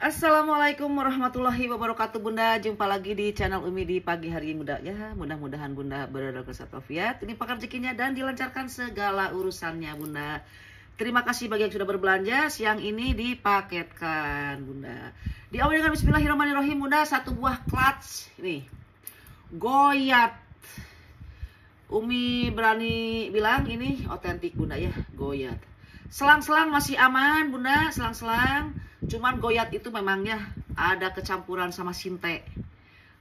Assalamualaikum warahmatullahi wabarakatuh Bunda. Jumpa lagi di channel Umi di pagi hari Bunda ya. Mudah-mudahan Bunda berada kesehatan walafiat, dilimpahkan rezekinya dan dilancarkan segala urusannya Bunda. Terima kasih bagi yang sudah berbelanja. Siang ini dipaketkan Bunda. Diawali dengan bismillahirrahmanirrahim Bunda. Satu buah clutch ini Goyat. Umi berani bilang ini otentik Bunda ya, Goyat. Selang-selang masih aman Bunda, selang-selang. Cuman Goyat itu memangnya ada kecampuran sama sinte.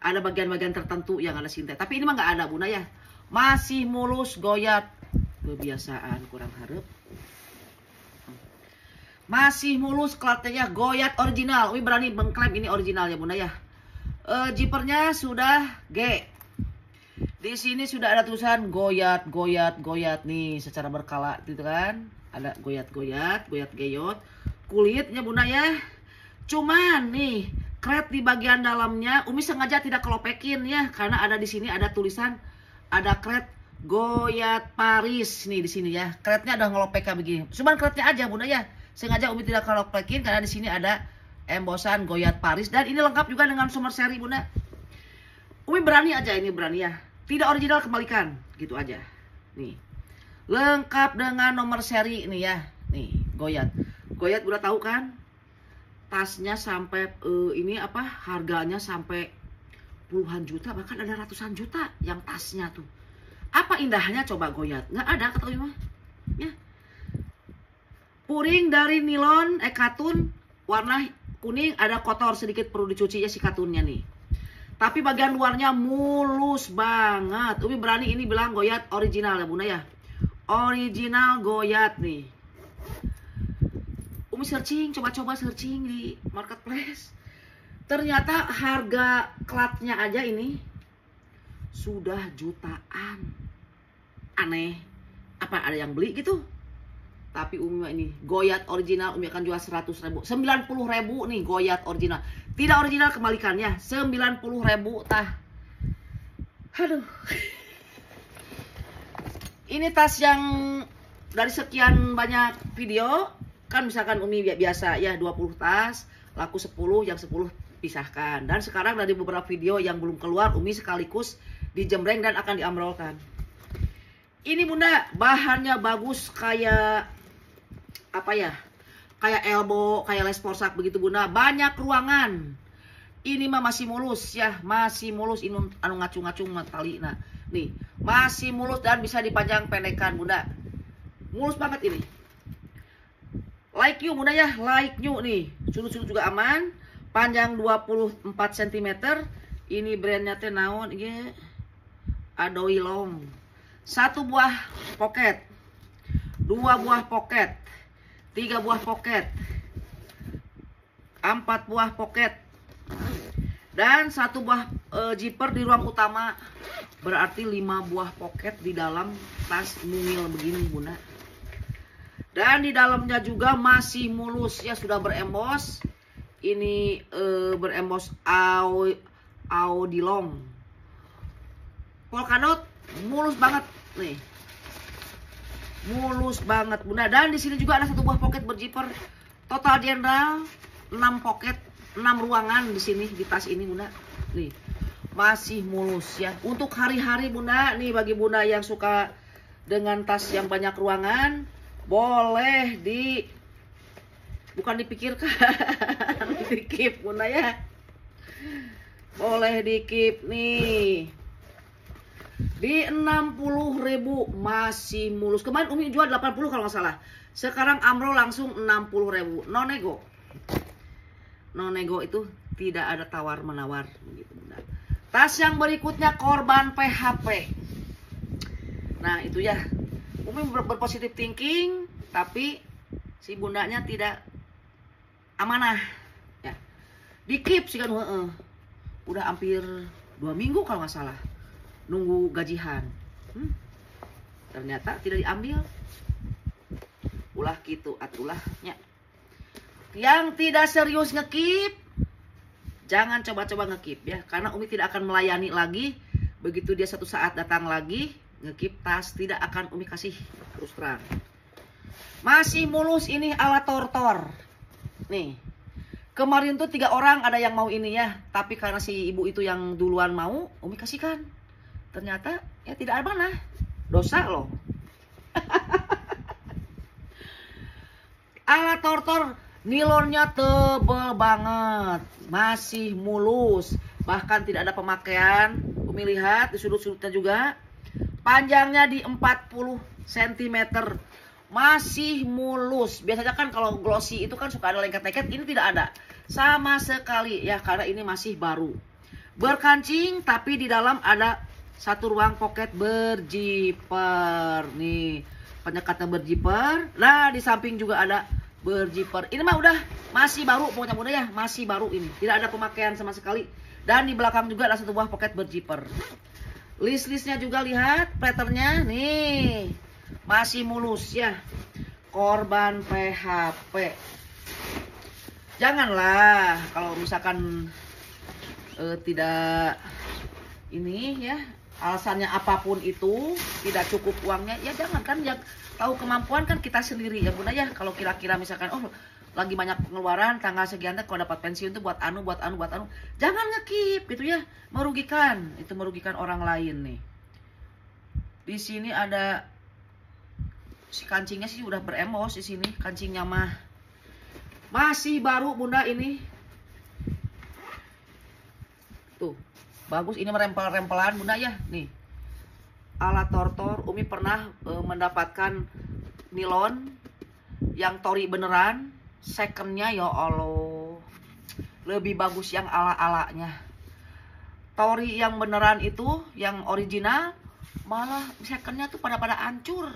Ada bagian-bagian tertentu yang ada sinte. Tapi ini mah nggak ada Bunda ya. Masih mulus Goyat. Kebiasaan kurang harap. Masih mulus klatnya Goyat original. Umi berani mengklaim ini original ya Bunda ya. Jipernya sudah G. Di sini sudah ada tulisan Goyat, Goyat, Goyat nih secara berkala gitu kan. Ada Goyat, Goyat, Goyat Geyot. Kulitnya Bunda ya. Cuman nih kret di bagian dalamnya Umi sengaja tidak kelopekin ya, karena ada di sini ada tulisan, ada kret Goyat Paris nih di sini ya. Kretnya ada ngelopek kayak begini. Cuman kretnya aja Bunda ya. Sengaja Umi tidak kelopekin karena di sini ada embosan Goyat Paris dan ini lengkap juga dengan sumber seri Bunda. Umi berani aja ini berani ya. Tidak original kembalikan gitu aja. Nih. Lengkap dengan nomor seri nih ya. Nih, Goyat. Goyat udah tahu kan? Tasnya sampai ini apa? Harganya sampai puluhan juta, bahkan ada ratusan juta yang tasnya tuh. Apa indahnya coba Goyat? Nggak ada kata mah. Ya. Puring dari nilon katun warna kuning, ada kotor sedikit perlu dicuci ya si katunnya nih. Tapi bagian luarnya mulus banget. Umi berani ini bilang Goyat original ya Bunda ya. Original Goyat nih. Umi searching, coba-coba searching di marketplace. Ternyata harga klatnya aja ini sudah jutaan. Aneh. Apa ada yang beli gitu? Tapi Umi ini Goyat original Umi akan jual 100.000. 90.000 nih Goyat original. Tidak original kembalikan ya. 90.000 tah. Aduh. Ini tas yang dari sekian banyak video kan, misalkan Umi biasa ya 20 tas, laku 10, yang 10 pisahkan. Dan sekarang dari beberapa video yang belum keluar Umi sekaligus dijembreng dan akan diamrolkan. Ini Bunda bahannya bagus kayak apa ya? Kayak elbow, kayak les porsak begitu Bunda. Banyak ruangan. Ini mah masih mulus ya, masih mulus ini anu ngacung-ngacung tali. Nah, nih, masih mulus dan bisa dipanjang pendekan Bunda. Mulus banget ini. Like you Bunda ya, like you nih. Sudut-sudut juga aman. Panjang 24 cm. Ini brandnya teh naon ya? Adoy Long. Satu buah pocket. Dua buah pocket. 3 buah pocket. 4 buah pocket. Dan 1 buah zipper di ruang utama. Berarti 5 buah pocket di dalam tas mungil begini Bunda. Dan di dalamnya juga masih mulus ya, sudah berembos. Ini berembos Audilong. Polkadot mulus banget nih. Mulus banget Bunda. Dan di sini juga ada 1 buah pocket berzipper. Total general 6 pocket, 6 ruangan di sini di tas ini Bunda. Nih. Masih mulus ya. Untuk hari-hari Bunda, nih bagi Bunda yang suka dengan tas yang banyak ruangan, boleh bukan dipikirkan, di-keep Bunda ya. Boleh di-keep nih. Di 60.000 masih mulus. Kemarin Umi jual 80 kalau nggak salah. Sekarang amro langsung 60.000. No nego. No nego itu tidak ada tawar-menawar begitu Bunda. Tas yang berikutnya korban PHP. Nah, itu ya. Umi berpositif thinking, tapi si bundanya tidak amanah. Ya. Di-keep sih kan, udah hampir 2 minggu kalau nggak salah. Nunggu gajian. Ternyata tidak diambil. Ulah gitu atulahnya. Yang tidak serius nge-keep, jangan coba-coba nge-keep ya. Karena Umi tidak akan melayani lagi. Begitu dia satu saat datang lagi nge-keep tas, tidak akan Umi kasih, terus terang. Masih mulus ini ala tortor. Nih. Kemarin tuh 3 orang ada yang mau ini ya, tapi karena si ibu itu yang duluan mau, Umi kasihkan. Ternyata ya tidak ada mana, dosa loh. Alat tortor nilonnya tebel banget, masih mulus, bahkan tidak ada pemakaian. Umi lihat di sudut-sudutnya juga, panjangnya di 40 cm, masih mulus. Biasanya kan kalau glossy itu kan suka ada lengket-lengket, ini tidak ada sama sekali ya, karena ini masih baru. Berkancing tapi di dalam ada satu ruang pocket berjiper nih, penyekatnya berjiper. Nah di samping juga ada berjiper. Ini mah udah masih baru, pokoknya mudah ya, masih baru ini, tidak ada pemakaian sama sekali. Dan di belakang juga ada satu buah pocket berjiper. List-listnya juga lihat patternnya nih, masih mulus ya, korban PHP. Janganlah kalau misalkan tidak ini ya, alasannya apapun itu, tidak cukup uangnya, ya jangan kan, yang tahu kemampuan kan kita sendiri ya Bunda ya. Kalau kira-kira misalkan oh lagi banyak pengeluaran tanggal sekian kalau dapat pensiun tuh buat anu, jangan ngekip gitu ya, merugikan, itu merugikan orang lain nih. Di sini ada si kancingnya sih udah beremos di sini, kancingnya mah masih baru Bunda ini. Tuh, bagus ini merempel-rempelan Bunda ya. Nih. Alat tortor, Umi pernah mendapatkan nilon yang tori beneran, secondnya ya Allah. Lebih bagus yang ala-alanya. Tori yang beneran itu, yang original, malah secondnya tuh pada hancur.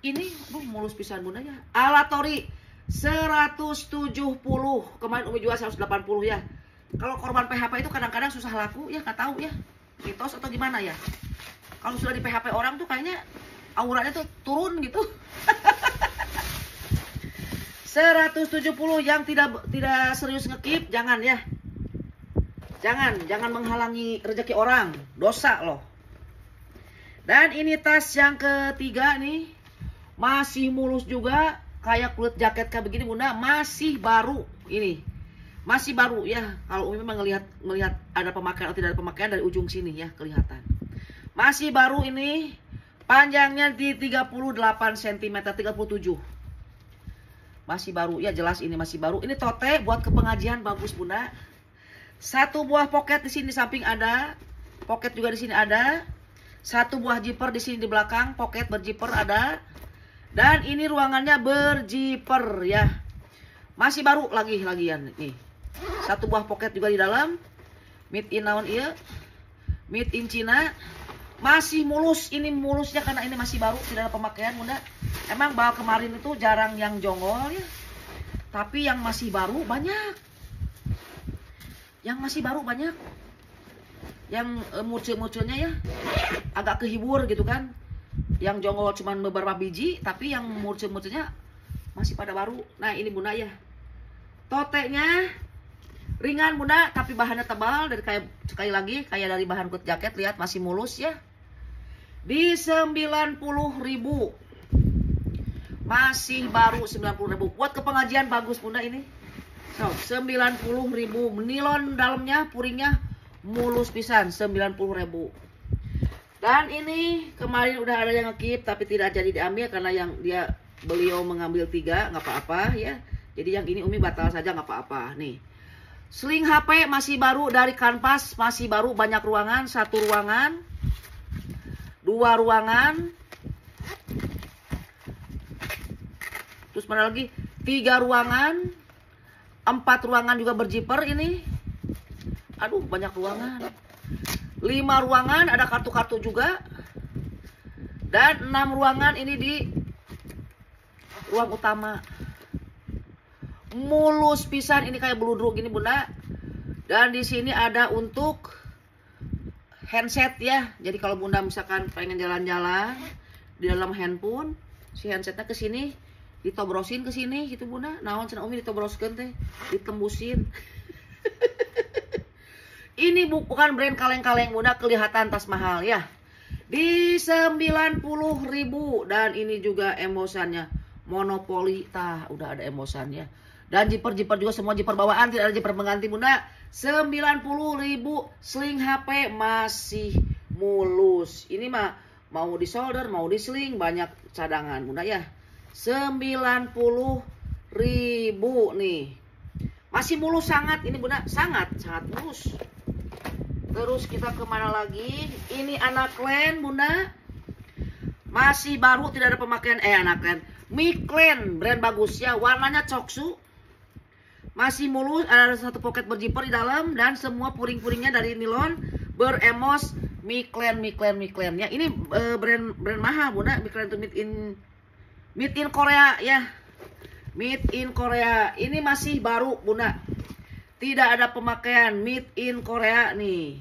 Ini mulus pisan Bunda ya. Alat tori 170, kemarin Umi jual 180 ya. Kalau korban PHP itu kadang-kadang susah laku ya, nggak tahu ya, mitos atau gimana ya. Kalau sudah di PHP orang tuh kayaknya auranya tuh turun gitu. 170 yang tidak serius ngekip, jangan ya. Jangan menghalangi rezeki orang, dosa loh. Dan ini tas yang ketiga nih, masih mulus juga. Kayak kulit jaket kayak begini Bunda, masih baru ini, masih baru ya. Kalau Umi memang melihat ada pemakaian atau tidak ada pemakaian dari ujung sini ya kelihatan. Masih baru ini, panjangnya di 38 cm, 37. Masih baru ya, jelas ini masih baru. Ini tote buat ke pengajian bagus Bunda. Satu buah pocket di sini di samping ada, pocket juga di sini ada. Satu buah zipper di sini di belakang, pocket berzipper ada. Dan ini ruangannya berjiper ya. Masih baru lagian nih. Satu buah pocket juga di dalam. Made in naon ieu? Made in Cina. Masih mulus, ini mulusnya karena ini masih baru, tidak ada pemakaian Bunda. Emang bahwa kemarin itu jarang yang jongol ya. Tapi yang masih baru banyak. Yang masih baru banyak. Yang muncul-munculnya ya agak kehibur gitu kan. Yang jongol cuma beberapa biji, tapi yang muncul-munculnya masih pada baru. Nah ini Bunda ya, totenya ringan Bunda, tapi bahannya tebal. Dari kayak sekali lagi kayak dari bahan kulit jaket, lihat masih mulus ya. Di 90.000, masih baru 90.000. Buat ke pengajian bagus Bunda ini. So 90.000, nilon dalamnya, puringnya mulus pisan, 90.000. Dan ini kemarin udah ada yang ngekip tapi tidak jadi diambil karena yang beliau mengambil 3, nggak apa-apa ya. Jadi yang ini Umi batal saja, nggak apa-apa. Nih, sling HP masih baru dari kanvas, masih baru, banyak ruangan, 1 ruangan, 2 ruangan, terus mana lagi, 3 ruangan, 4 ruangan juga berjiper ini. Aduh banyak ruangan. 5 ruangan, ada kartu-kartu juga. Dan 6 ruangan ini di ruang utama. Mulus pisan, ini kayak beludruk gini Bunda. Dan di sini ada untuk handset ya. Jadi kalau Bunda misalkan pengen jalan-jalan di dalam handphone, si handsetnya ke sini, ditobrosin ke sini gitu Bunda. Naon cenah Umi ditobroskeun teh, ditembusin. Ini bukan brand kaleng-kaleng Bunda, kelihatan tas mahal ya. Di 90.000. Dan ini juga emosannya Monopoly, udah ada emosannya. Dan jiper juga semua jiper bawaan, tidak ada jiper pengganti bunda. 90.000 sling HP masih mulus. Ini mah mau di solder, mau di sling, banyak cadangan bunda ya. 90.000 nih. Masih mulus sangat ini bunda, sangat mulus. Terus kita kemana lagi? Ini anak len bunda. Masih baru, tidak ada pemakaian. Anak len Miclen, brand bagus ya. Warnanya coksu. Masih mulus, ada satu pocket berjiper di dalam. Dan semua puring-puringnya dari nilon beremos Miclen ya. Ini brand mahal bunda. Miclen itu made in Korea ya. Made in Korea. Ini masih baru bunda. Tidak ada pemakaian, made in Korea nih.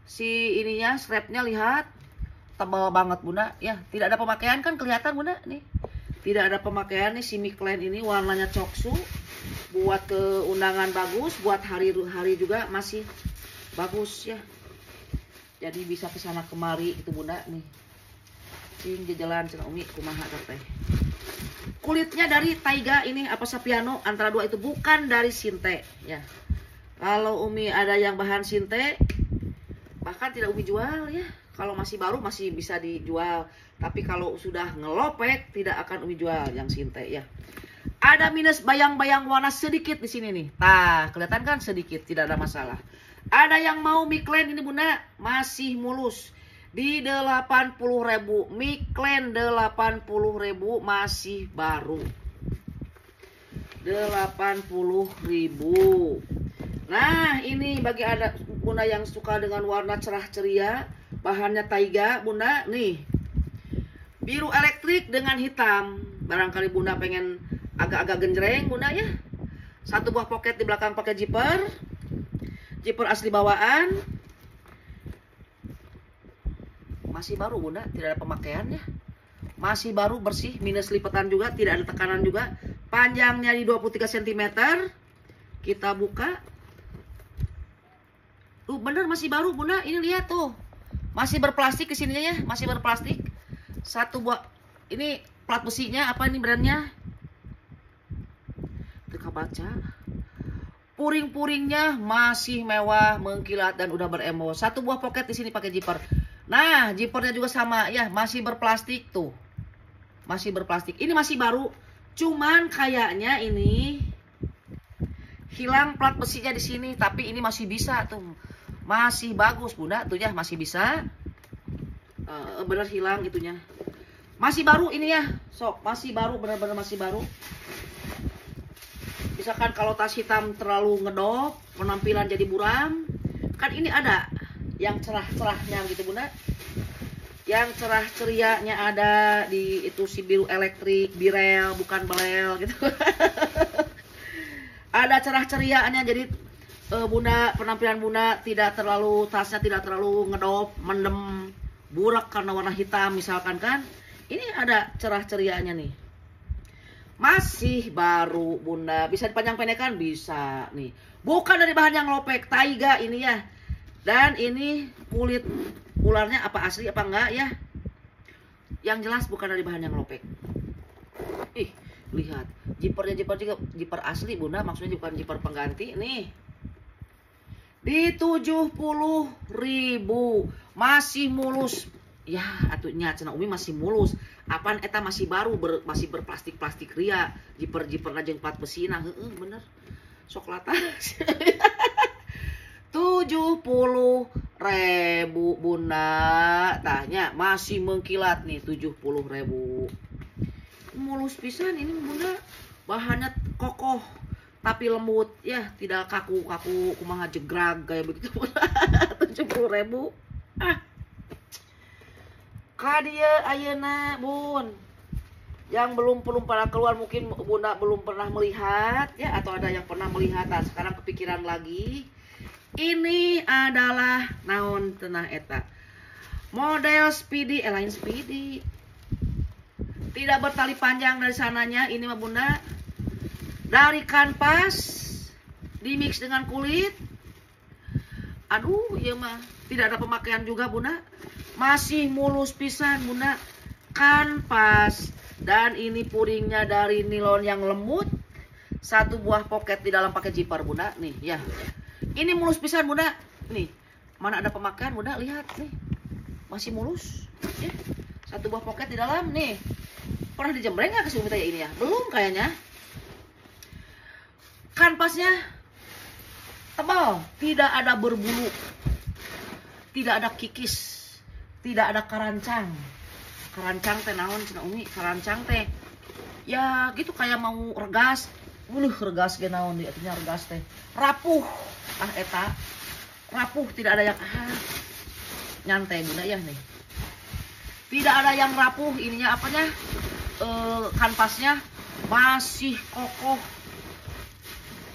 Si ininya, strapnya lihat. Tebal banget bunda. Ya, tidak ada pemakaian kan kelihatan bunda nih. Tidak ada pemakaian nih si Miclen ini, warnanya coksu. Buat ke undangan bagus, buat hari-hari juga masih bagus ya. Jadi bisa kesana kemari itu bunda nih. Cing jalan cina Umi kumaha teh. Kulitnya dari Taiga ini apa Sapiano, antara dua itu, bukan dari Sinte ya. Kalau Umi ada yang bahan Sinte, bahkan tidak Umi jual ya. Kalau masih baru masih bisa dijual, tapi kalau sudah ngelopek tidak akan Umi jual yang Sinte ya. Ada minus bayang-bayang warna sedikit di sini nih. Tah, kelihatan kan sedikit, tidak ada masalah. Ada yang mau Miclen ini bunda, masih mulus. Di 80.000, Miclen 80.000 masih baru. 80.000. Nah, ini bagi ada bunda yang suka dengan warna cerah ceria, bahannya Taiga bunda nih. Biru elektrik dengan hitam. Barangkali bunda pengen agak-agak genjreng bunda ya. Satu buah pocket di belakang pakai zipper. Zipper asli bawaan. Masih baru bunda, tidak ada pemakaiannya. Masih baru, bersih, minus lipatan juga, tidak ada tekanan juga. Panjangnya di 23 cm. Kita buka. Tuh bener masih baru bunda, ini lihat tuh. Masih berplastik ke sininya ya, masih berplastik. Satu buah, ini plat besinya apa ini brandnya? Kita baca. Puring-puringnya masih mewah, mengkilat dan udah beremo. Satu buah pocket di sini pakai zipper. Nah, zippernya juga sama ya, masih berplastik tuh. Masih berplastik. Ini masih baru. Cuman kayaknya ini hilang plat besinya di sini, tapi ini masih bisa tuh. Masih bagus bunda tuh ya, masih bisa. Bener hilang itunya. Masih baru ini ya. Sok, masih baru, bener-bener masih baru. Misalkan kalau tas hitam terlalu ngedop, penampilan jadi buram, kan ini ada yang cerah-cerahnya gitu bunda. Yang cerah cerianya ada di itu si biru elektrik, birel bukan belel gitu. Ada cerah cerianya, jadi bunda, penampilan bunda tidak terlalu, tasnya tidak terlalu ngedop, mendem, burak karena warna hitam misalkan kan. Ini ada cerah cerianya nih. Masih baru bunda, bisa dipanjang pendekkan bisa nih. Bukan dari bahan yang lopek, Taiga ini ya. Dan ini kulit ularnya apa asli apa enggak ya. Yang jelas bukan dari bahan yang lopek. Ih, lihat. Zippernya juga zipper asli bunda, maksudnya bukan zipper pengganti nih. Di 70.000 masih mulus. Ya, atunya cenah Umi masih mulus. Apaan eta masih baru, masih berplastik-plastik ria. Zipper aja plat besina, bener. Sok latas. 70.000 bunda. Tanya masih mengkilat nih 70.000. Mulus pisan ini bunda. Bahannya kokoh tapi lembut ya, tidak kaku-kaku kumaha jegrag kayak begitu. 70.000. Kadia ayeuna bun. Yang belum pada keluar mungkin bunda belum pernah melihat ya, atau ada yang pernah melihat. Nah, sekarang kepikiran lagi. Ini adalah naon tenah eta. Model Speedy, Line Speedy. Tidak bertali panjang dari sananya, ini mah bunda. Dari kanvas dimix dengan kulit. Aduh, iya mah tidak ada pemakaian juga bunda. Masih mulus pisan bunda. Kanvas. Dan ini puringnya dari nilon yang lembut. Satu buah pocket di dalam pakai zipper bunda. Nih ya. Ini mulus pisan bunda. Nih. Mana ada pemakaian bunda, lihat nih. Masih mulus. Ya. Satu buah pocket di dalam nih. Pernah dijembreng nggak ke si Umi teh ini ya? Belum kayaknya. Kanvasnya tebal, tidak ada berbulu, tidak ada kikis, tidak ada karancang. Karancang teh naon cenah Umi? Karancang teh ya gitu kayak mau regas. Regas ge naon di artinya regas teh. Rapuh. Eta rapuh, tidak ada yang nyantai bunda ya nih. Tidak ada yang rapuh ininya apanya? Kanvasnya masih kokoh.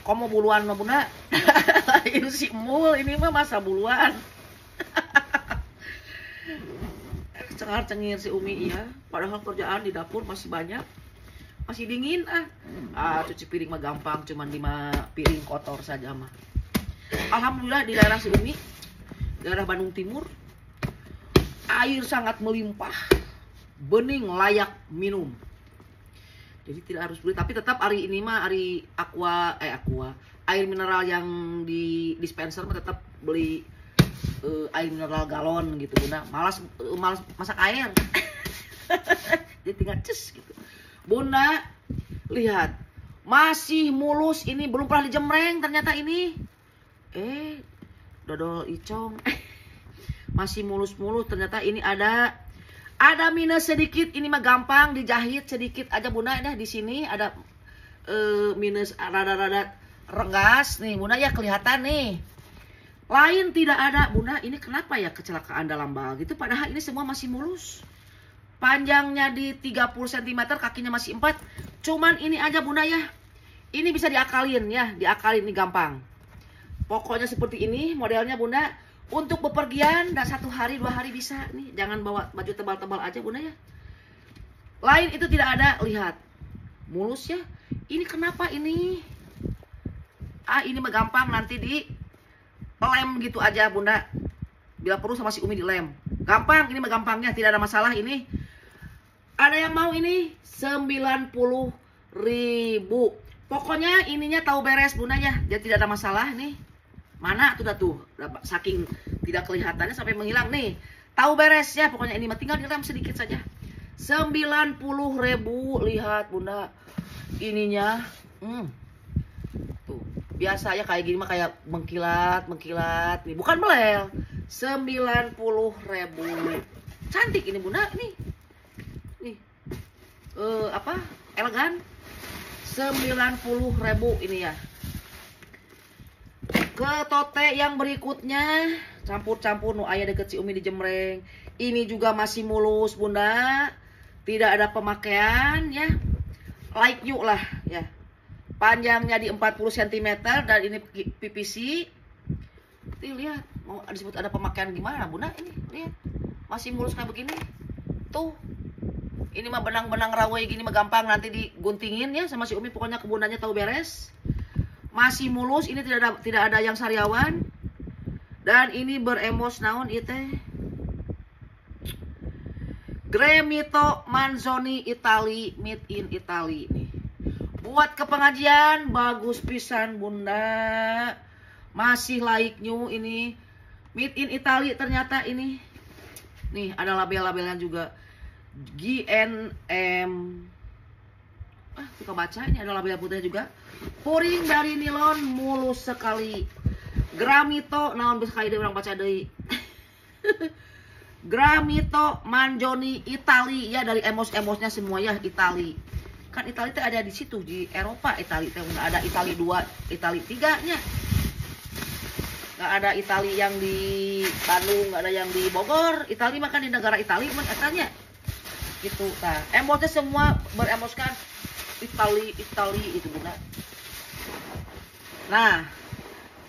Komo buluan mah bunda. Ini si mul, ini mah masa buluan. Cengar-cengir si Umi iya. Padahal kerjaan di dapur masih banyak. Masih dingin cuci piring mah gampang, cuman 5 piring kotor saja mah. Alhamdulillah di daerah si Umi, daerah Bandung Timur, air sangat melimpah. Bening layak minum. Jadi tidak harus beli, tapi tetap hari ini mah hari aqua air mineral yang di dispenser mah tetap beli air mineral galon gitu bunda. Malas masak air. Jadi tinggal cus gitu. Bunda, lihat. Masih mulus ini, belum pernah dijemreng ternyata ini. Dodol icong. Masih mulus-mulus ternyata ini ada minus sedikit, ini mah gampang dijahit sedikit aja bunda. Nah di sini ada minus rada-rada renggas nih bunda ya, kelihatan nih. Lain tidak ada bunda. Ini kenapa ya kecelakaan dalam bal gitu? Padahal ini semua masih mulus. Panjangnya di 30 cm, kakinya masih 4. Cuman ini aja bunda ya. Ini bisa diakalin ya, diakalin ini gampang. Pokoknya seperti ini modelnya bunda. Untuk bepergian dan 1 hari 2 hari bisa nih. Jangan bawa baju tebal-tebal aja bunda ya. Lain itu tidak ada. Lihat. Mulus ya. Ini kenapa ini? Ini mah gampang nanti di lem gitu aja bunda. Bila perlu sama si Umi dilem. Gampang. Ini mah gampangnya. Tidak ada masalah ini. Ada yang mau ini? 90.000. Pokoknya ininya tahu beres bunda ya. Jadi tidak ada masalah nih. Mana tuh saking tidak kelihatannya sampai menghilang nih. Tahu beres ya pokoknya ini mah tinggal direm sedikit saja. 90.000, lihat bunda. Ininya tuh biasa ya kayak gini mah kayak mengkilat nih, bukan melel. 90.000. Cantik ini bunda nih. Elegan. 90.000 ini ya. Ke tote yang berikutnya, campur-campur nu aya deket si Umi dijemreng. Ini juga masih mulus bunda, tidak ada pemakaian ya. Like you lah ya. Panjangnya di 40 cm dan ini PVC. Lihat, mau disebut ada pemakaian gimana bunda ini? Lihat, masih mulus kayak begini. Tuh, ini mah benang-benang rawai gini mah gampang nanti diguntingin ya sama si Umi. Pokoknya kebunannya tahu beres. Masih mulus, ini tidak ada yang sariawan. Dan ini beremos naon ieu teh? Gremito Manzoni Italy, made in Italy nih. Buat ke pengajian bagus pisan bunda. Masih like new ini. Made in Italy ternyata ini. Nih ada label-labelnya juga. GNM. Suka baca ini ada label putih juga. Puring dari nilon mulus sekali. Gramito naon bisa kali orang baca deui. Gramito Manzoni Italy ya, dari emos-emosnya semua ya Italy. Kan Italy teh ada di situ di Eropa. Italy teh enggak ada Italy 2, Italy 3-nya. Enggak ada Italy yang di Bandung, enggak ada yang di Bogor. Italy makan di negara Italy mah etanya. Gitu. Nah, emosnya semua beremoskan Italy itu bunda. Nah,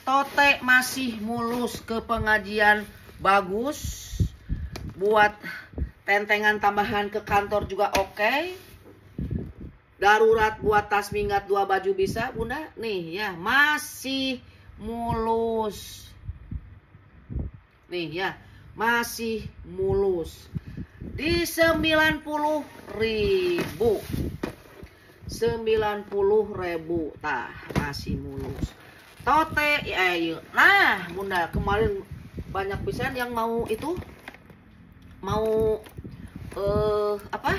tote masih mulus, ke pengajian bagus. Buat tentengan tambahan ke kantor juga oke. Darurat buat tas minggat 2 baju bisa bunda. Nih ya, masih mulus. Nih ya, masih mulus. Di 90.000. 90.000. Tah, masih mulus. Tote nah bunda, kemarin banyak pisan yang mau itu, mau apa,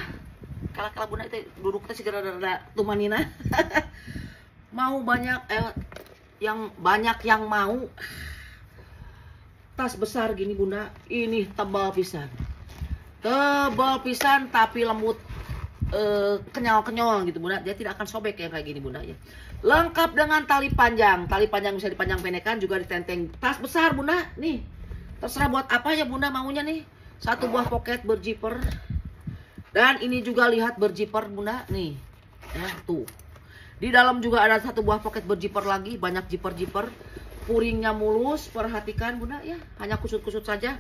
kala bunda itu duduk teh segera ada tumanina. Mau banyak yang banyak yang mau tas besar gini bunda. Ini tebal pisan tapi lembut, kenyal gitu bunda. Dia tidak akan sobek yang kayak gini bunda ya. Lengkap dengan tali panjang bisa dipanjang pendekan, juga ditenteng. Tas besar bunda nih, terserah buat apa ya bunda maunya nih. Satu buah pocket berzipper, dan ini juga lihat berzipper bunda nih ya, tuh di dalam juga ada satu buah pocket berzipper lagi. Banyak zipper, puringnya mulus, perhatikan bunda ya, hanya kusut-kusut saja.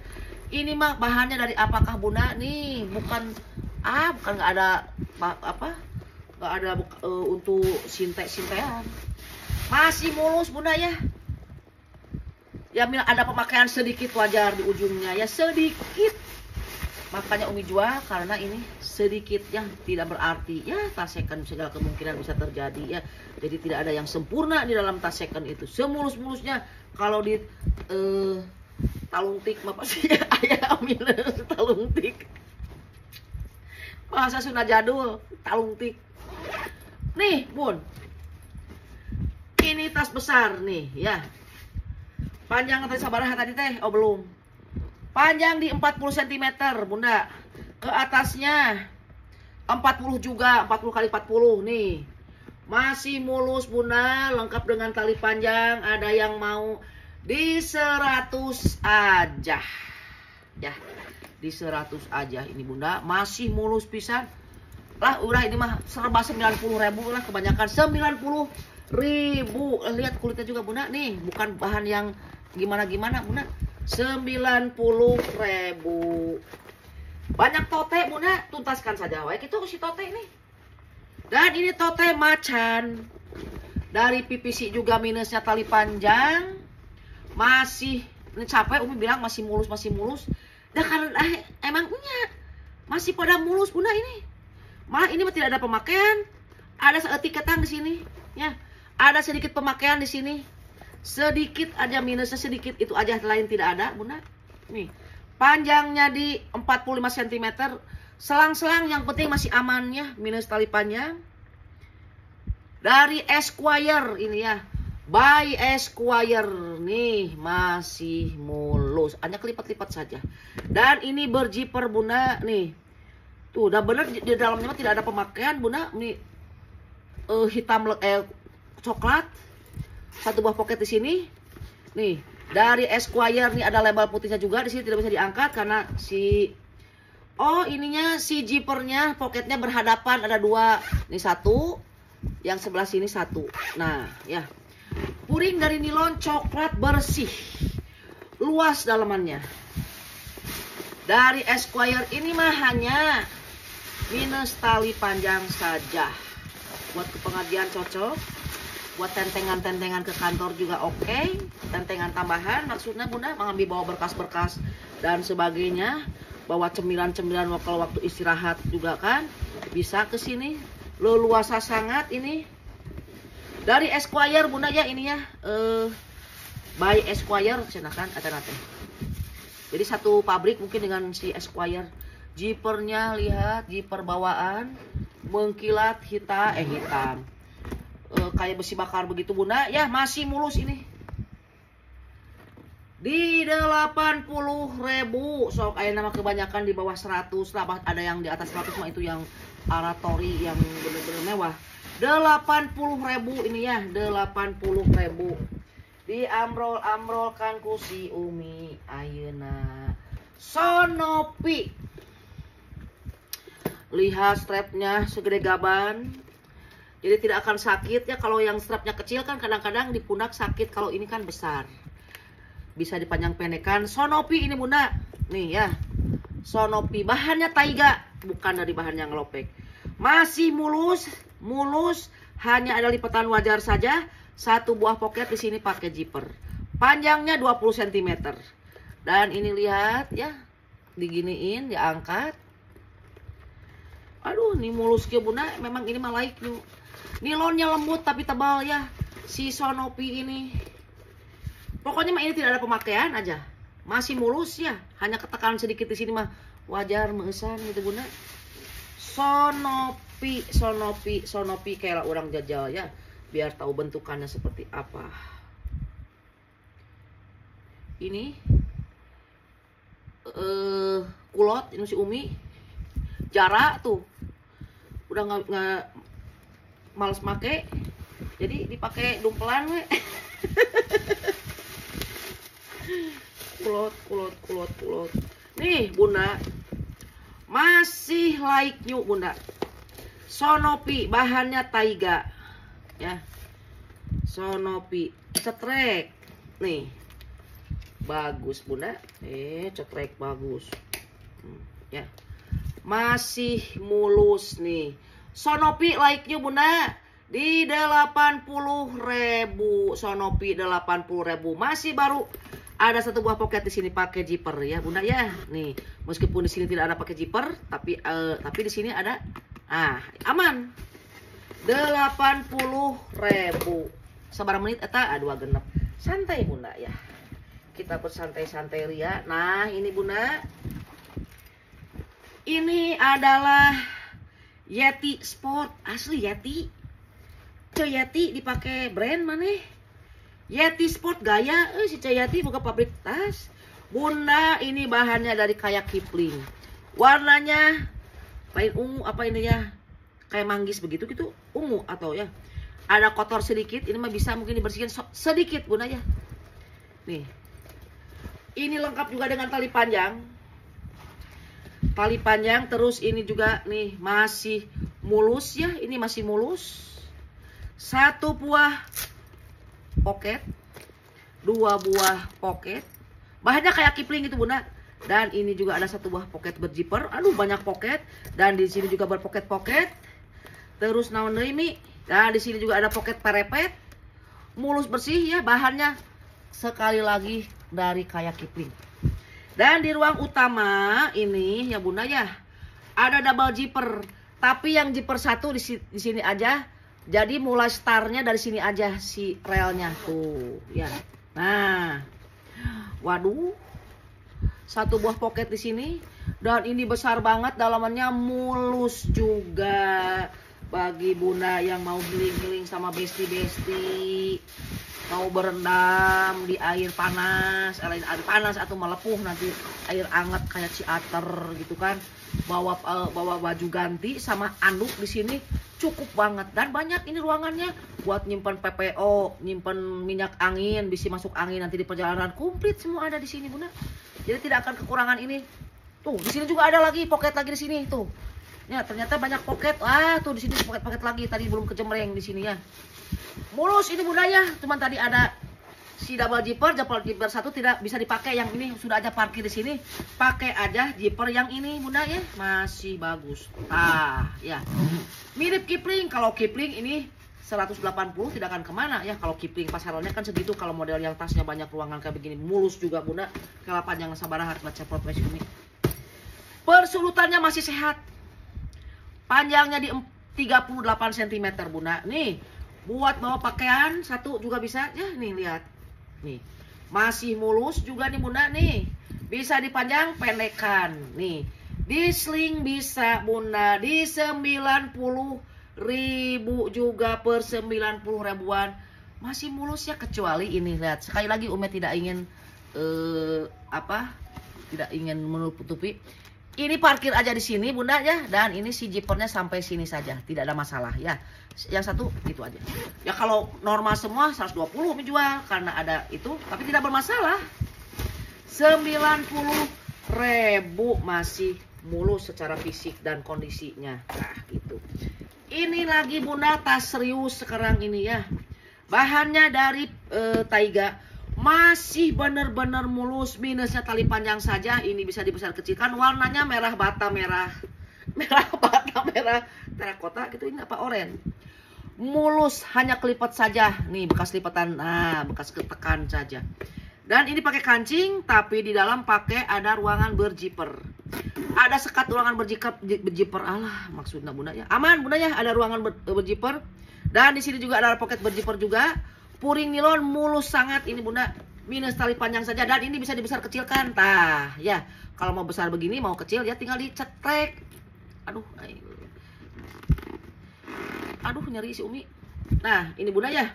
Ini mah bahannya dari apakah bunda nih, bukan nggak ada apa, nggak ada untuk sintean. Masih mulus bunda ya. Ya ada pemakaian sedikit wajar di ujungnya ya, sedikit. Makanya Umi jual karena ini sedikit ya, tidak berarti ya tas second segala kemungkinan bisa terjadi ya. Jadi tidak ada yang sempurna di dalam tas second itu. Semulus-mulusnya kalau di talung tik apa sih ya, ayah minus talung tik. Bahasa Sunda jadul, talung tik. Nih bun, ini tas besar nih ya. Panjang tadi sabaraha tadi teh? Oh belum. Panjang di 40 cm bunda. Ke atasnya 40 juga, 40 kali 40 nih. Masih mulus bunda, lengkap dengan tali panjang. Ada yang mau di 100 aja. Ya, di 100 aja ini bunda. Masih mulus pisan. Lah udah ini mah serba 90.000 lah, kebanyakan 90.000. Lihat kulitnya juga bunda nih, bukan bahan yang gimana bunda. 90.000. Banyak tote bunda, tuntaskan saja wae itu si tote ini. Dan ini tote macan dari PVC juga, minusnya tali panjang. Masih ini capek Umi bilang masih mulus. Dan karena emangnya masih pada mulus bunda ini. Malah ini tidak ada pemakaian. Ada etiketan di sini ya. Ada sedikit pemakaian di sini. Sedikit aja, minusnya sedikit itu aja, lain tidak ada bunda. Nih, panjangnya di 45 cm. Selang-selang yang penting masih amannya, minus tali panjang. Dari Esquire ini ya. By Esquire nih, masih mulus. Hanya kelipat-lipat saja. Dan ini berzipper bunda nih. Tuh, udah bener di dalamnya tidak ada pemakaian bunda. Nih hitam coklat. Satu buah pocket di sini. Nih, dari Esquire nih ada label putihnya juga. Di sini tidak bisa diangkat karena ininya si zippernya, pocketnya berhadapan, ada dua. Ini satu, yang sebelah sini satu. Nah, ya. Puring dari nilon coklat bersih. Luas dalamannya. Dari Esquire ini mah hanya minus tali panjang saja. Buat ke pengajian cocok. Buat tentengan-tentengan ke kantor juga oke. Tentengan tambahan maksudnya bunda, mengambil bawa berkas-berkas dan sebagainya. Bawa cemilan-cemilan kalau waktu istirahat juga kan. Bisa ke sini. Leluasa sangat ini. Dari Esquire bunda ya ini ya. By Esquire cenakan ada-ada. Jadi satu pabrik mungkin dengan si Esquire. Zippernya lihat, zipper bawaan. Mengkilat hitam. Kayak besi bakar begitu bunda ya, masih mulus ini di 80.000. Sok aya nama kebanyakan di bawah 100 lah, ada yang di atas 100 mah itu yang aratori yang bener-bener mewah. 80.000 ini ya, 80.000 di amrol-amrolkan ku si Umi ayeuna. Sonopi, lihat strapnya segede gaban. Jadi tidak akan sakit ya. Kalau yang strapnya kecil kan kadang-kadang di pundak sakit. Kalau ini kan besar, bisa dipanjang pendekan. Sonopi ini bunda. Nih ya, Sonopi. Bahannya taiga, bukan dari bahan yang ngelopek. Masih mulus. Hanya ada lipatan wajar saja. Satu buah pocket di sini pakai zipper. Panjangnya 20 cm. Dan ini lihat ya, diginiin, diangkat. Aduh, ini mulus ke bunda. Memang ini mah laik nih. Nilonnya lembut tapi tebal ya. Si Sonopi ini. Pokoknya mah ini tidak ada pemakaian aja. Masih mulus ya. Hanya ketekan sedikit di sini mah wajar mengesan gitu Bunda. Sonopi kayak orang jajal ya. Biar tahu bentukannya seperti apa. Ini kulot ini si Umi. Jarak tuh. Udah nggak males make. Jadi dipakai dumpelan we. kulot. Nih Bunda. Masih like new Bunda. Sonopi bahannya taiga. Ya. Sonopi cetrek. Nih. Bagus Bunda. Cetrek bagus. Ya. Masih mulus nih. Sonopi like new Bunda. Di 80.000. Sonopi 80.000. Masih baru. Ada satu buah pocket di sini pakai zipper ya Bunda ya. Nih, meskipun di sini tidak ada pakai zipper, tapi di sini ada. Aman. 80.000. Sabar menit eta dua genep. Santai Bunda ya. Kita bersantai-santai ria. Nah, ini Bunda. Ini adalah Yeti Sport, asli Yeti. Yeti dipakai brand mana? Yeti Sport gaya, si Yeti buka pabrik tas. Bunda, ini bahannya dari kayak Kipling. Warnanya lain ungu apa ini ya? Kayak manggis begitu gitu, ungu atau ya. Ada kotor sedikit, ini mah bisa mungkin dibersihkan sedikit Bunda ya. Nih. Ini lengkap juga dengan tali panjang. Tali panjang terus ini juga nih masih mulus ya, ini masih mulus. Satu buah pocket, dua buah pocket. Bahannya kayak Kipling gitu Bunda. Dan ini juga ada satu buah pocket berzipper. Aduh banyak pocket. Dan di sini juga berpocket-pocket. Terus naon deui Mi? Dan di sini juga ada pocket perepet. Mulus bersih ya bahannya. Sekali lagi dari kayak Kipling. Dan di ruang utama ini ya Bunda ya. Ada double zipper. Tapi yang zipper satu di sini aja. Jadi mulai startnya dari sini aja si relnya tuh ya. Nah, waduh, satu buah pocket di sini dan ini besar banget, dalamannya mulus juga bagi Bunda yang mau healing-healing sama besti-besti, mau berendam di air panas, air panas atau melepuh nanti air hangat kayak ciater gitu kan. Bawa baju ganti sama anduk di sini cukup banget dan banyak ini ruangannya buat nyimpan PPO, nyimpan minyak angin, bisa masuk angin nanti di perjalanan, komplit semua ada di sini Bunda. Jadi tidak akan kekurangan ini. Tuh, di sini juga ada lagi pocket lagi di sini tuh. Ya, ternyata banyak pocket. Tuh di sini pocket lagi tadi belum kejemreng di sini ya. Mulus ini Bunda ya, cuman tadi ada si double zipper satu tidak bisa dipakai, yang ini sudah aja parkir di sini. Pakai aja zipper yang ini Bunda ya, masih bagus. Ya. Mirip Kipling, kalau Kipling ini 180 tidak akan kemana ya. Kalau Kipling pasarannya kan segitu, kalau model yang tasnya banyak ruangan kayak begini, mulus juga Bunda. Kalau panjang sabaraha baca profesi ini. Persulutannya masih sehat. Panjangnya di 38 cm Bunda. Nih, buat bawa pakaian satu juga bisa ya, nih lihat. Nih, masih mulus juga nih Bunda nih. Bisa dipanjang pendekan nih. Di sling bisa Bunda, di 90.000 juga per 90 ribuan. Masih mulus ya, kecuali ini lihat. Sekali lagi Umi tidak ingin tidak ingin menutupi. Ini parkir aja di sini Bunda ya, dan ini si zippernya sampai sini saja, tidak ada masalah ya. Yang satu gitu aja. Ya kalau normal semua 120 Umi jual karena ada itu, tapi tidak bermasalah. 90.000 masih mulus secara fisik dan kondisinya. Nah gitu. Ini lagi Bunda tas serius sekarang ini ya. Bahannya dari taiga. Masih bener-bener mulus, minusnya tali panjang saja. Ini bisa dibesar kecilkan. Warnanya merah bata merah. Merah bata merah terakota gitu, ini apa oranye. Mulus, hanya kelipat saja. Nih bekas lipatan, nah bekas ketekan saja. Dan ini pakai kancing, tapi di dalam pakai ada ruangan berzipper. Ada sekat ruangan berzipper. Allah, maksudnya Bunda ya. Aman Bunda ya, ada ruangan berzipper. Dan di sini juga ada pocket berjiper juga. Puring nilon mulus sangat ini Bunda. Minus tali panjang saja dan ini bisa dibesar kecilkan. Tah, ya. Kalau mau besar begini, mau kecil ya tinggal dicetrek. Aduh, aduh nyeri si Umi. Nah, ini Bunda ya.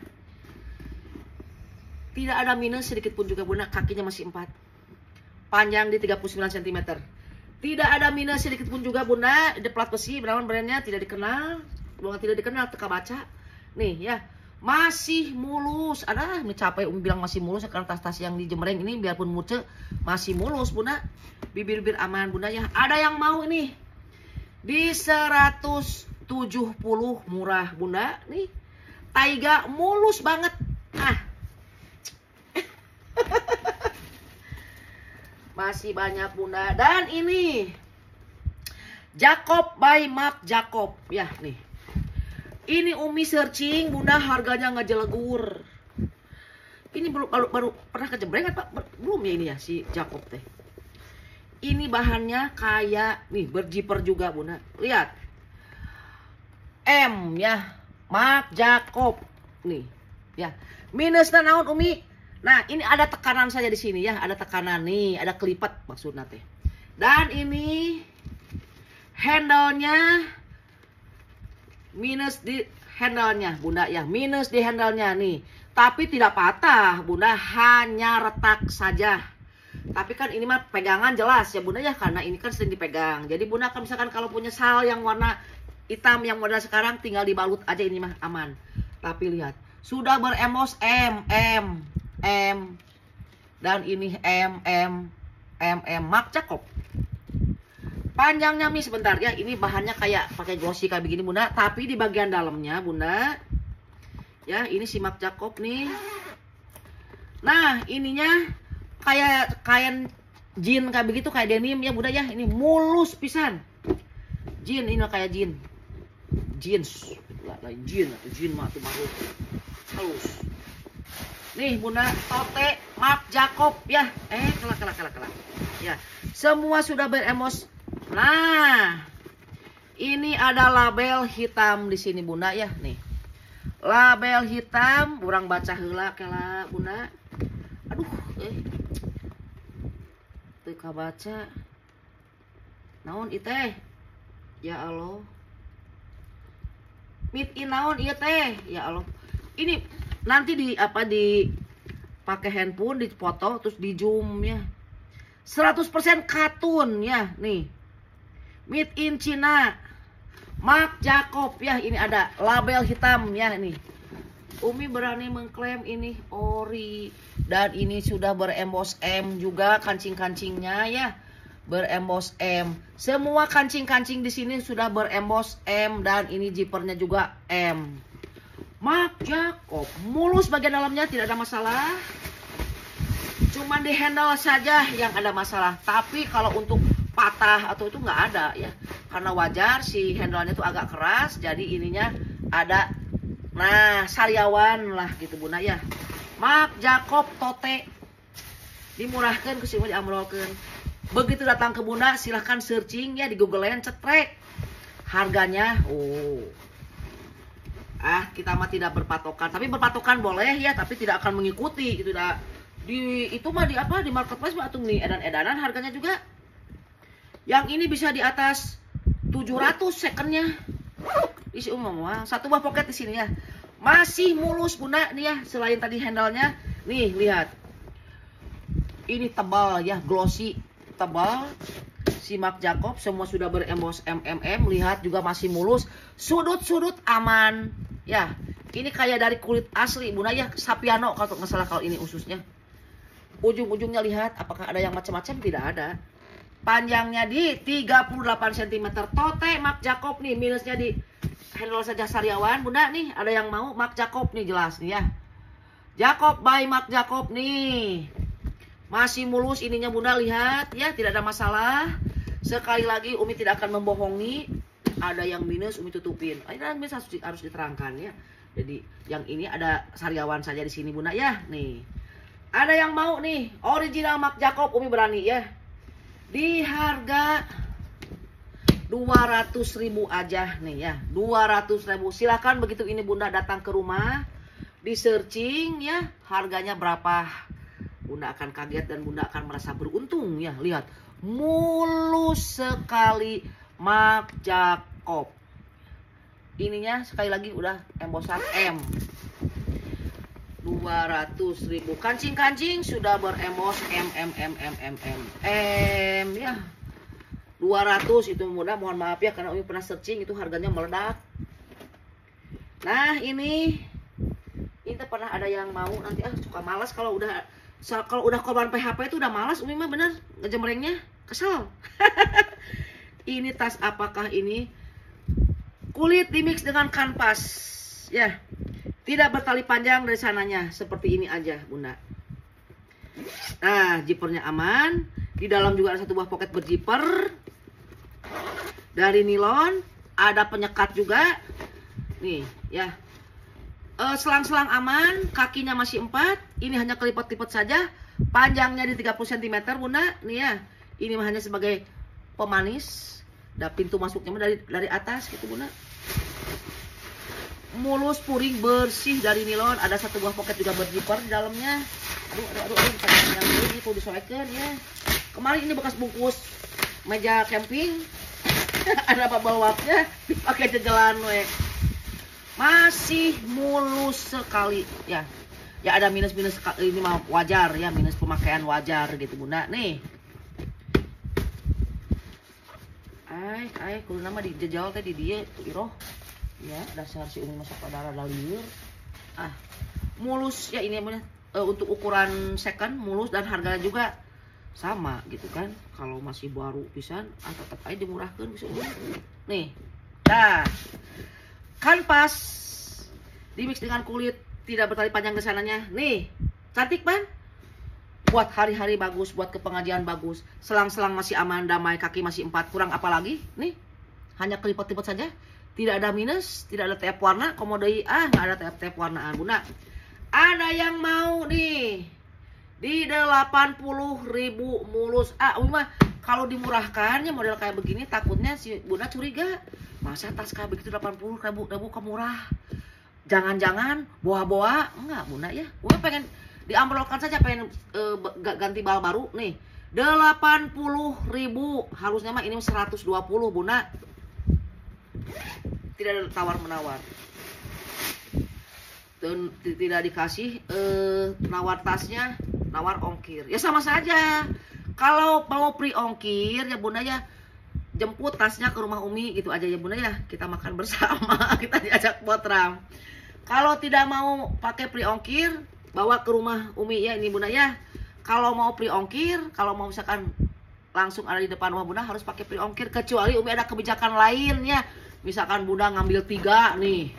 Tidak ada minus sedikit pun juga Bunda, kakinya masih 4. Panjang di 39 cm. Tidak ada minus sedikit pun juga Bunda. Di plat besi, namun brandnya tidak dikenal. Bukan tidak dikenal, teka baca. Nih ya, masih mulus. Ada mencapai Umi bilang masih mulus karena tas-tas yang di Jembreng ini biarpun muce masih mulus Bunda. Bibir-bibir aman Bunda ya. Ada yang mau ini di 170 murah Bunda. Nih, Taiga mulus banget. Masih banyak Bunda. Dan ini Jacob by Marc Jacob. Ya nih. Ini Umi searching Bunda, harganya ngejelegur. Ini baru pernah ke Jembreng apa? Belum ya ini ya si Jacob teh. Ini bahannya kayak nih berjiper juga Bunda. Lihat. M ya. Marc Jacob. Nih. Ya. Minusnya naon Umi? Nah, ini ada tekanan saja di sini ya, ada tekanan nih, ada kelipat maksudnya teh. Dan ini handle-nya minus di handle-nya, Bunda ya, minus di handle-nya nih. Tapi tidak patah, Bunda, hanya retak saja. Tapi kan ini mah pegangan jelas ya, Bunda ya, karena ini kan sering dipegang. Jadi Bunda kan misalkan kalau punya sal yang warna hitam yang model sekarang tinggal dibalut aja ini mah aman. Tapi lihat, sudah beremos M dan ini M Marc Jacob. Panjangnya Mi sebentar ya, ini bahannya kayak pakai glossy kayak begini Bunda, tapi di bagian dalamnya Bunda ya, ini si Marc Jacob nih. Nah, ininya kayak kain jean kayak begitu, kayak denim ya Bunda ya. Ini mulus pisan. Jean ini kayak jeans. Lain jean atau jean mah tuh baru halus. Nih Bunda, tote Marc Jacob ya. Kelak. Ya, semua sudah beremos. Nah, ini ada label hitam di sini Bunda ya. Nih, label hitam. Urang baca heula kela Bunda. Aduh, teu kabaca. Naon ieu teh? Ya Allah. Made in naon ieu teh? Ya Allah. Ini nanti di pakai handphone dipoto terus di zoom ya. 100% katun ya nih. Made in China. Marc Jacob ya, ini ada label hitam ya nih. Umi berani mengklaim ini ori dan ini sudah berembos M juga kancing-kancingnya ya. Berembos M. Semua kancing-kancing di sini sudah berembos M dan ini zippernya juga M. Marc Jacob mulus bagian dalamnya, tidak ada masalah. Cuman di handle saja yang ada masalah. Tapi kalau untuk patah atau itu nggak ada ya, karena wajar si handle-nya itu agak keras, jadi ininya ada sariawan lah gitu Bunda ya. Marc Jacob tote dimurahkan ke sini diamrolkan. Begitu datang ke Bunda silahkan searching ya di Google-an, cetrek harganya. Kita mah tidak berpatokan, tapi berpatokan boleh ya, tapi tidak akan mengikuti gitu dah. Itu mah di marketplace mah atuh nih edan-edanan harganya juga. Yang ini bisa di atas 700 secondnya. Isi umum satu buah pocket di sini ya. Masih mulus Bunda nih ya, selain tadi handle-nya. Nih lihat. Ini tebal ya, glossy, tebal. Si Marc Jacob semua sudah berembos lihat juga masih mulus, sudut-sudut aman ya. Ini kayak dari kulit asli Bunda ya, Sapiano kalau nggak salah kalau ini ususnya. Ujung-ujungnya lihat apakah ada yang macam-macam, tidak ada. Panjangnya di 38 cm. Tote Marc Jacob nih, minusnya di handle saja sariawan Bunda nih. Ada yang mau Marc Jacob nih jelas nih ya. Jacob by Marc Jacob nih. Masih mulus ininya Bunda, lihat ya, tidak ada masalah. Sekali lagi Umi tidak akan membohongi. Ada yang minus Umi tutupin. Ini harus diterangkan ya. Jadi yang ini ada sariawan saja di sini Bunda ya. Nih. Ada yang mau nih original Marc Jacob, Umi berani ya. Di harga 200.000 aja nih ya, 200.000. Silakan begitu ini Bunda datang ke rumah, di searching ya, harganya berapa. Bunda akan kaget dan Bunda akan merasa beruntung ya. Lihat, mulus sekali Marc Jacob. Ininya sekali lagi udah embosan M. 200.000. Kancing-kancing sudah berembos M ya. 200 itu Bunda, mohon maaf ya karena Umi pernah searching itu harganya meledak. Nah, ini pernah ada yang mau nanti suka malas kalau udah korban PHP itu udah malas Umi mah bener ngejemrengnya, kesel. Ini tas apakah ini? Kulit dimix dengan kanvas ya. Tidak bertali panjang dari sananya, seperti ini aja Bunda. Nah, zippernya aman. Di dalam juga ada satu buah pocket berzipper dari nilon, ada penyekat juga. Nih ya. Selang-selang aman, kakinya masih 4. Ini hanya kelipat-lipat saja. Panjangnya di 30 cm Bunda. Nih ya. Ini hanya sebagai pemanis. Dan pintu masuknya dari atas gitu Bunda. Mulus, puring, bersih dari nilon. Ada satu buah pocket juga berzipper di dalamnya. Aduh, yang ini perlu disoekan ya. Kemarin ini bekas bungkus meja camping. Ada apa bawahnya dipakai jalan we. Masih mulus sekali ya. Ya ada minus-minus ini mah wajar ya, minus pemakaian wajar gitu Bunda. Nih. Kudu nama dijajal teh di dieu iroh. Ya, dasar si Umi masuk pada darah liur. Mulus ya ini Bunda. Untuk ukuran second mulus dan harganya juga sama gitu kan. Kalau masih baru pisan tetap aja dimurahkan bisa. Nih. Dah. Kanvas dimix dengan kulit, tidak bertali panjang ke sananya. Nih, cantik Bang. Buat hari-hari bagus, buat ke pengajian bagus. Selang-selang masih aman, damai, kaki masih 4. Kurang apa lagi? Nih. Hanya kelipat-lipat saja. Tidak ada minus, tidak ada tep warna, komodoi nggak ada tep warnaan Bunda. Ada yang mau nih. Di 80.000 mulus. Umi mah kalau dimurahkan ya model kayak begini takutnya si Bunda curiga. Masa tas kayak begitu 80.000 murah? Jangan-jangan boa-boa? Enggak Bunda ya. Umi pengen diamplopkan saja, pengen ganti bal baru nih. 80.000, harusnya mah ini 120 Bunda. Tidak ada tawar-menawar. Tidak dikasih nawar tasnya, nawar ongkir. Ya sama saja. Kalau mau pre ongkir ya Bunda ya, jemput tasnya ke rumah Umi gitu aja ya Bunda ya. Kita makan bersama, kita diajak potram. Kalau tidak mau pakai pre ongkir, bawa ke rumah Umi ya ini Bunda ya. Kalau mau pre ongkir, kalau mau misalkan langsung ada di depan rumah Bunda harus pakai pre ongkir, kecuali Umi ada kebijakan lain ya. Misalkan Bunda ngambil 3 nih.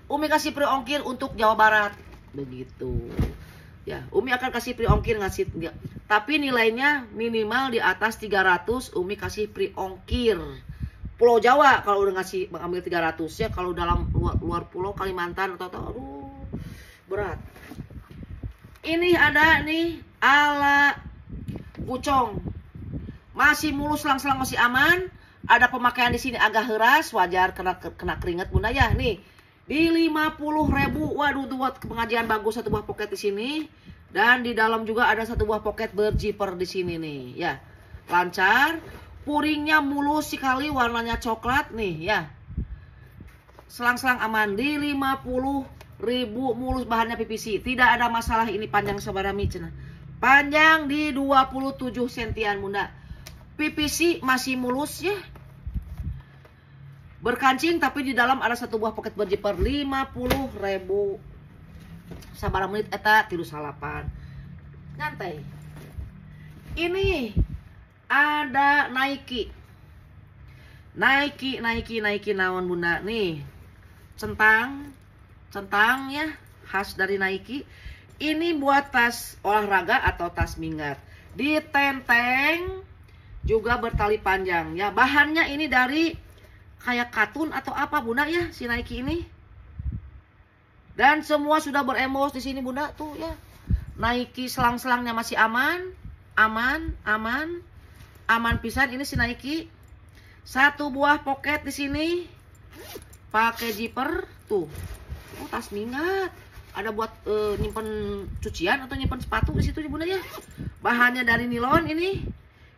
Umi kasih pre ongkir untuk Jawa Barat. Begitu. Ya, Umi akan kasih pre ongkir ngasih enggak. Tapi nilainya minimal di atas 300 Umi kasih pre ongkir. Pulau Jawa kalau udah ngasih mengambil 300 ya, kalau dalam luar pulau Kalimantan atau aduh berat. Ini ada nih ala Pucong. Masih mulus, selang-selang masih aman. Ada pemakaian di sini agak heras, wajar kena keringat Bunda ya. Nih, di 50.000. Waduh, tuh buat pengajian bagus, satu buah pocket di sini. Dan di dalam juga ada satu buah pocket berzipper di sini nih, ya. Lancar, puringnya mulus sekali, warnanya coklat nih, ya. Selang-selang aman di 50.000, mulus, bahannya PVC. Tidak ada masalah ini panjang sabarami cenah. Panjang di 27 sentian Bunda. PVC masih mulus ya. Berkancing tapi di dalam ada satu buah pocket berzipper. 50.000. Sabar menit eta 38. Nyantai. Ini ada Nike. Nike naon Bunda nih. Centang ya, khas dari Nike. Ini buat tas olahraga atau tas minggat. Ditenteng juga bertali panjang ya. Bahannya ini dari kayak katun atau apa Bunda ya, si Nike ini. Dan semua sudah berembos di sini Bunda tuh ya. Nike selang-selangnya masih aman. aman pisan ini si Nike. Satu buah pocket di sini. Pakai zipper tuh. Oh, tas minggat. Ada buat nyimpen cucian atau nyimpen sepatu di situ Bunda ya. Bahannya dari nilon ini.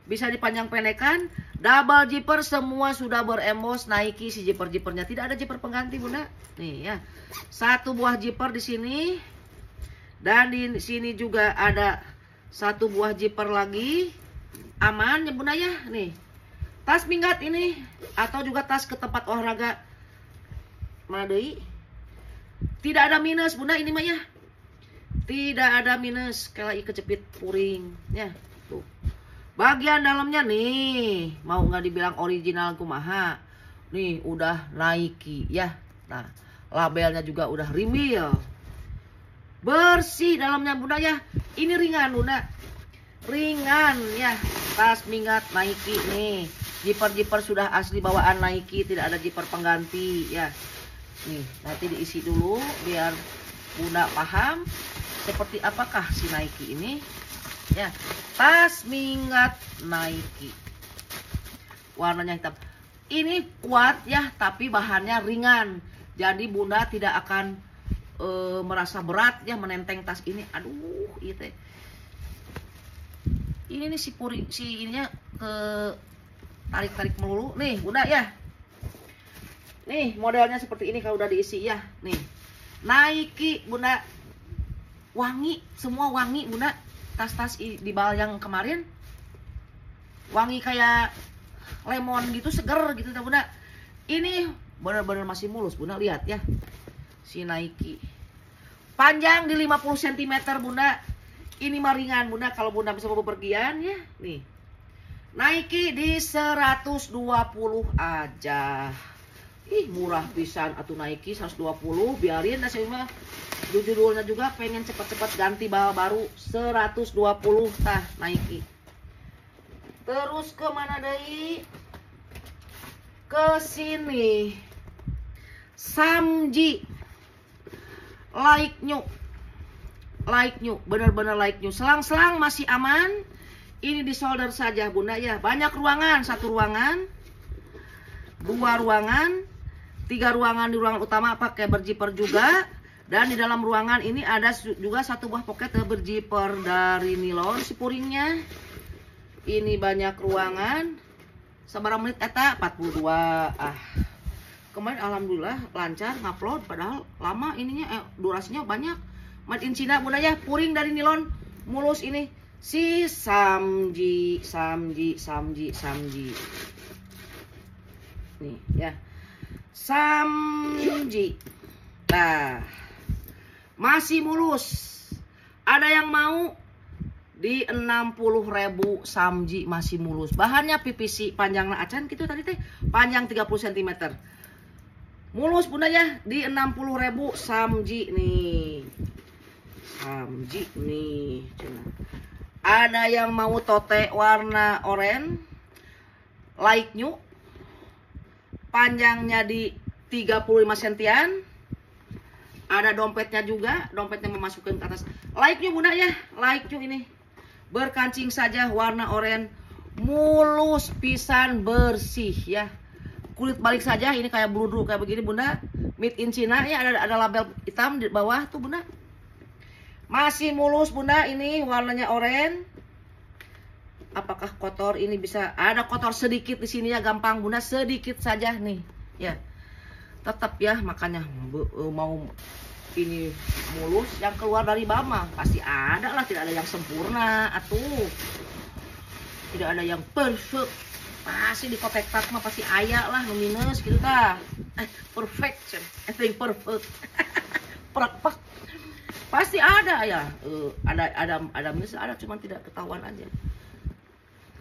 Bisa dipanjang pendekan. Double zipper semua sudah berembos Nike si zipper-zippernya. Tidak ada zipper pengganti Bunda. Nih ya. Satu buah zipper di sini. Dan di sini juga ada satu buah zipper lagi. Aman ya Bunda ya. Nih. Tas minggat ini atau juga tas ke tempat olahraga. Mana deui? Tidak ada minus Bunda ini mah ya. Tidak ada minus. Kayak kecepit puring ya. Tuh. Bagian dalamnya nih, mau nggak dibilang original kumaha. Nih udah Nike ya. Nah, labelnya juga udah Real. Bersih dalamnya Bunda ya. Ini ringan Bunda. Ringan ya. Tas minggat Nike nih. Zipper-zipper sudah asli bawaan Nike, tidak ada zipper pengganti ya. Nih, nanti diisi dulu biar Bunda paham seperti apakah si Nike ini. Ya, tas minggat Nike. Warnanya hitam. Ini kuat ya, tapi bahannya ringan. Jadi Bunda tidak akan merasa berat ya menenteng tas ini. Aduh, itu. Ini nih si ininya ke tarik-tarik melulu. Nih, Bunda ya. Nih, modelnya seperti ini kalau udah diisi ya. Nih. Nike, Bunda. Wangi, semua wangi, Bunda. Tas-tas di bal yang kemarin wangi kayak lemon gitu, seger gitu Bunda. Ini benar-benar masih mulus Bunda, lihat ya. Si Nike. Panjang di 50 cm Bunda. Ini mah ringan Bunda kalau Bunda bisa bepergian ya. Nih. Nike di 120 aja. Ih, murah pisan atuh Nike 120, biarin lah saya mah. Judulnya juga pengen cepat-cepat ganti bal baru 120 tah Nike. Terus ke mana deui? Ke sini. Samji. Like new. Like new, bener-bener like new. Selang-selang masih aman. Ini di solder saja Bunda ya. Banyak ruangan, satu ruangan, dua ruangan, tiga ruangan di ruangan utama pakai berzipper juga. Dan di dalam ruangan ini ada juga satu buah pocket berzipper dari nilon si puringnya. Ini banyak ruangan. Sabar menit eta 42. Kemarin alhamdulillah lancar ngupload padahal lama ininya durasinya banyak. Made in China Bunda ya, puring dari nilon mulus ini. Si Samji. Nih ya. Samji. Nah, masih mulus. Ada yang mau di 60.000 Samji masih mulus. Bahannya PVC, panjangnya acan gitu tadi teh, panjang 30 cm. Mulus Bunda ya, di 60.000 Samji nih. Samji nih. Ada yang mau tote warna oranye, like new. Panjangnya di 35 sentian. Ada dompetnya juga, dompetnya memasukkan ke atas. Like new Bunda ya, like new ini. Berkancing saja warna oranye, mulus pisan bersih ya. Kulit balik saja, ini kayak bludru kayak begini Bunda. Made in China ya, ada label hitam di bawah tuh Bunda. Masih mulus Bunda, ini warnanya oranye. Apakah kotor? Ini bisa ada kotor sedikit di sini ya, gampang Bunda, sedikit saja nih ya. Tetap ya, makanya mau ini mulus, yang keluar dari Bama pasti ada lah, tidak ada yang sempurna atuh, tidak ada yang perfect. Pasti di kotek tak mah pasti aya lah nu minus gitu tah. Perfection, I think perfect. Perfect. Pasti ada ya. Ada minus, ada, cuman tidak ketahuan aja.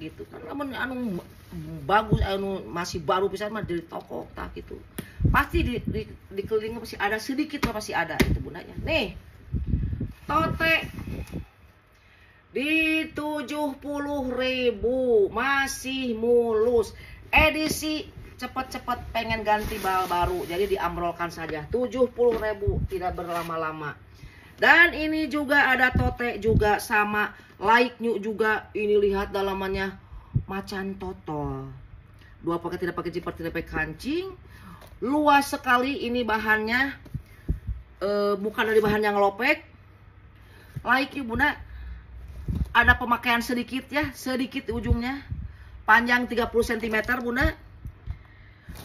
Gitu kan. Namun anu bagus, anu masih baru pisan mah dari toko tah gitu. Pasti di kelilingnya pasti ada sedikit lah, pasti ada itu Bunda ya. Nih. Tote di 70.000 masih mulus. Edisi cepat-cepat pengen ganti bal baru, jadi diamrolkan saja. 70.000, tidak berlama-lama. Dan ini juga ada tote juga sama like new juga. Ini lihat dalamannya macan totol. 2 poket tidak pakai zipper, tidak pakai kancing. Luas sekali ini bahannya. Bukan dari bahan yang lopek. Like yuk bunda. Ada pemakaian sedikit ya, sedikit ujungnya. Panjang 30 cm bunda.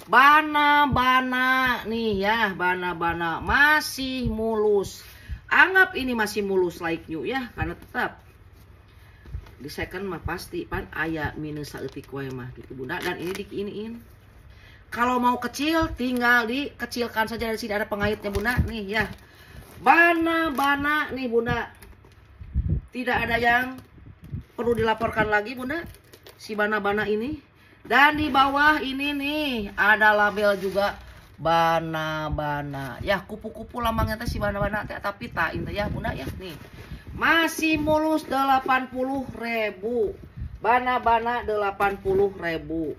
Bana-bana nih ya, bana-bana masih mulus. Anggap ini masih mulus like new ya, karena tetap di second mah pasti pan aya minus saeutik wae mah gitu bunda. Dan ini diiniin. Kalau mau kecil tinggal dikecilkan saja, dari sini ada pengaitnya bunda nih ya. Bana-bana nih bunda. Tidak ada yang perlu dilaporkan lagi bunda, si bana-bana ini. Dan di bawah ini nih ada label juga bana-bana. Ya kupu-kupu lambangnya teh si bana-bana teh, tapi tak inti ya bunda ya nih. Masih mulus 80.000. Bana-bana 80.000.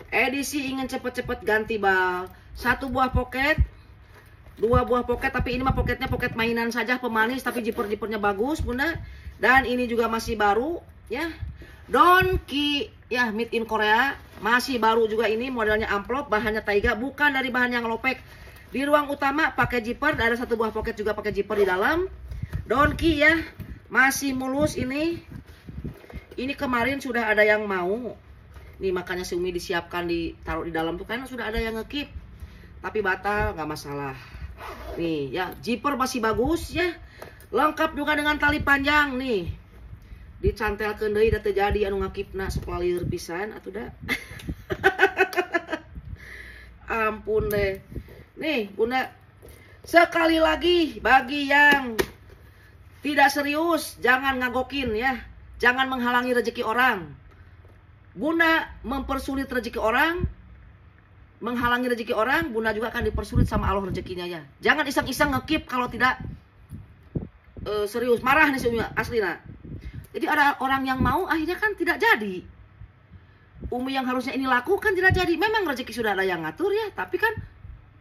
Edisi ingin cepet-cepet ganti bal. 1 buah poket, 2 buah poket, tapi ini mah poketnya poket mainan saja pemanis, tapi zipper-zippernya bagus bunda. Dan ini juga masih baru ya. Donki ya, made in Korea, masih baru juga ini, modelnya amplop, bahannya taiga, bukan dari bahan yang lopek. Di ruang utama pakai zipper, ada 1 buah poket juga pakai zipper di dalam. Donki ya, masih mulus ini. Ini kemarin sudah ada yang mau. Nih makanya si Umi disiapkan ditaruh di dalam tuh, karena sudah ada yang ngekip. Tapi batal, nggak masalah. Nih ya, zipper masih bagus ya. Lengkap juga dengan tali panjang nih. Dicantelkeun deui da teu jadi anu ngakipna sok lalir pisan atuh da. Ampun deh. Nih, bunda. Sekali lagi bagi yang tidak serius, jangan ngagokin ya. Jangan menghalangi rezeki orang. Bunda mempersulit rezeki orang, menghalangi rezeki orang, bunda juga akan dipersulit sama Allah rezekinya ya. Jangan iseng-iseng ngekip kalau tidak serius. Marah nih Umi asli nah. Jadi ada orang yang mau, akhirnya kan tidak jadi. Umi yang harusnya ini laku kan tidak jadi. Memang rezeki sudah ada yang ngatur ya, tapi kan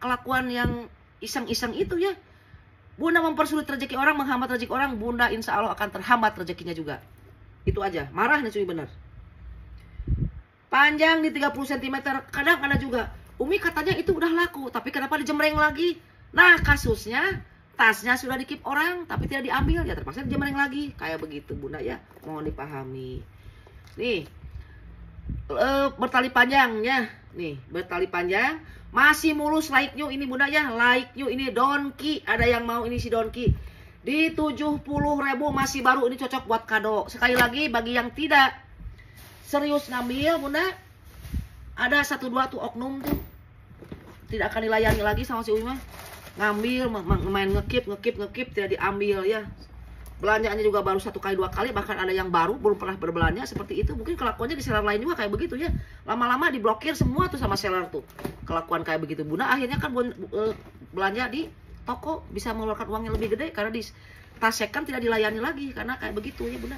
kelakuan yang iseng-iseng itu ya. Bunda mempersulit rezeki orang, menghambat rezeki orang, bunda insya Allah akan terhambat rezekinya juga. Itu aja. Marah nih Umi bener. Panjang di 30 cm. Kadang ada juga, Umi katanya itu udah laku, tapi kenapa dijemreng lagi? Nah kasusnya, tasnya sudah dikip orang, tapi tidak diambil, ya terpaksa dijemreng lagi. Kayak begitu bunda ya, mohon dipahami. Nih, bertali panjang ya. Nih, bertali panjang. Masih mulus like new ini bunda ya. Like new ini Donki. Ada yang mau ini si Donki. Di 70.000 masih baru, ini cocok buat kado. Sekali lagi bagi yang tidak serius ngambil bunda, ada 1-2 tuh oknum tuh tidak akan dilayani lagi sama si Umi mah. Ngambil main ngekip tidak diambil ya. Belanjaannya juga baru 1 kali 2 kali, bahkan ada yang baru belum pernah berbelanja seperti itu. Mungkin kelakuannya di seller lain juga kayak begitu ya. Lama-lama diblokir semua tuh sama seller tuh. Kelakuan kayak begitu bunda, akhirnya kan belanja di toko bisa mengeluarkan uang yang lebih gede karena di tasekan tidak dilayani lagi karena kayak begitu ya bunda.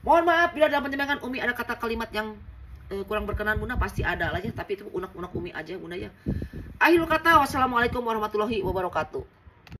Mohon maaf bila dalam penjembangan Umi ada kata kalimat yang kurang berkenan bunda, pasti ada lah ya, tapi itu unek-unek Umi aja bunda ya. Akhirul kata, wassalamualaikum warahmatullahi wabarakatuh.